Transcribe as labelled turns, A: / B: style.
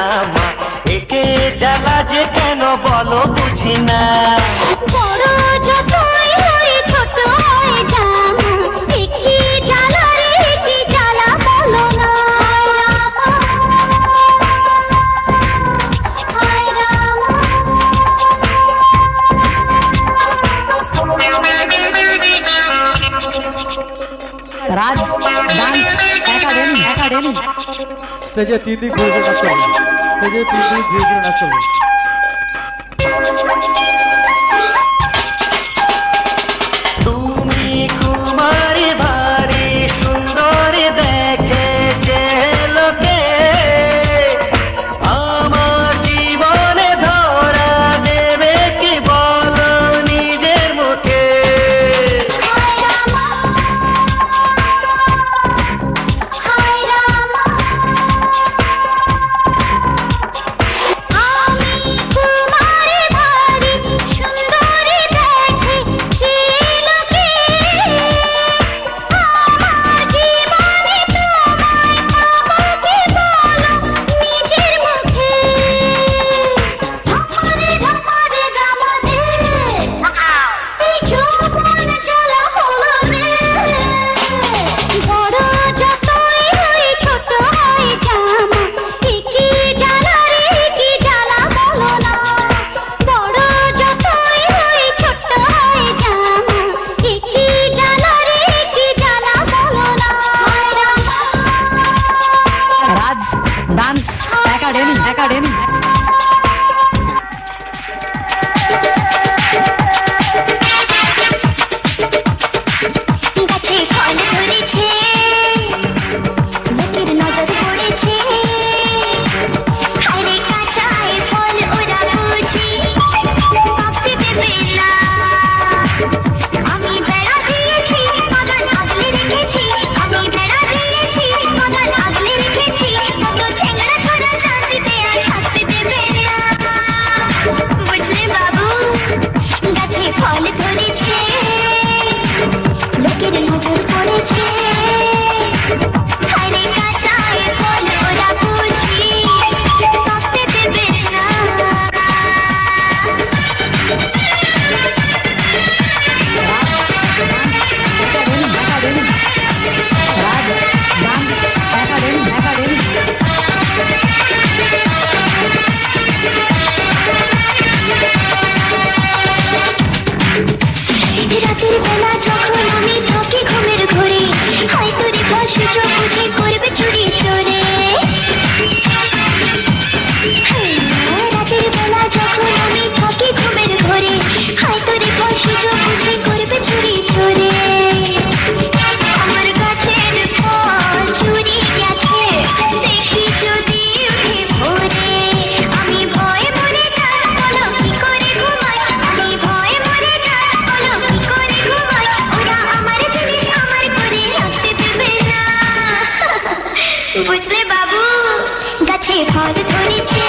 A: জামা, একে জ্বালা যে কেন বলো বুঝি না।
B: বড় যতই হই ছোট হয় জামা, একি জ্বালা রে একি জ্বালা বলো না। হায় রাম,
C: রাজ ডান্স একাডেমি
D: স্টেজে 3 দিন ঘুরে ঘুরে নাচ করবে, স্টেজে 3 দিন ঘুরে ঘুরে নাচ করবে।
A: তুমি কুমারী ভারী সুন্দর দেখে যে লোকে, আমার জীবনে ধরা দেবে কি বলো নিজের মুখে।
B: হায় রাম, আমি কুমারী ভারী সুন্দরী দেখে যে লোকে, আমার জীবনে তোমায় পাবো কি বলো নিজের মুখে। ঢামারে ঢামারে রামাদে, এই যৌবন জ্বালা হলো রে। বড় যতই হই ছোট হয় জামা, একি জ্বালা রে একি জ্বালা বলো না। বড় যতই হই ছোট হয় জামা, একি জ্বালা রে একি জ্বালা বলো না। হায় রাম,
C: রাজ ডান্স একাডেমি
B: গাছে ফল ধরেছে, লোকের নজর পড়েছে, হায়রে কাঁচায় ফল ওরা বুঝি পাকতে দেবে না। আমি বেড়া দিয়েছি বাগান আগলে রেখেছি, আমি বেড়া দিয়েছি বাগান আগলে রেখেছি, কত ছেঁড়া ছোড়া শান্তিতে আর থাকতে দেবে না। বুঝলে বাবু, গাছে ফল ধরেছে, লোকের নজর পড়েছে, হায়রে কাঁচায় ফল ওরা বুঝি পাকতে দেবে না।
C: রাজ ডান্স একাডেমি
B: রাতের বেলা যখন আমি থাকি ঘুমের ঘরে, হয়তো রেখা সুযোগ বুঝে করবে চুরি চোরে। রাতের বেলা যখন আমি থাকি ঘুমের ঘরে, হয়তো রেখা সুযোগ বুঝে করবে চুরি চোরে। আমার গাছের ফল চুরি গেছে, দেখি যদি উঠে পড়ে, আমি ভয়ে মরে যাই বলো কি করে ঘুমাই, আমি ভয়ে মরে যাই বলো কি করে ঘুমাই। ওরা আমার জিনিস আমার করে রাখতে দেবে না। বুঝলে বাবু, গাছে ফল ধরেছে,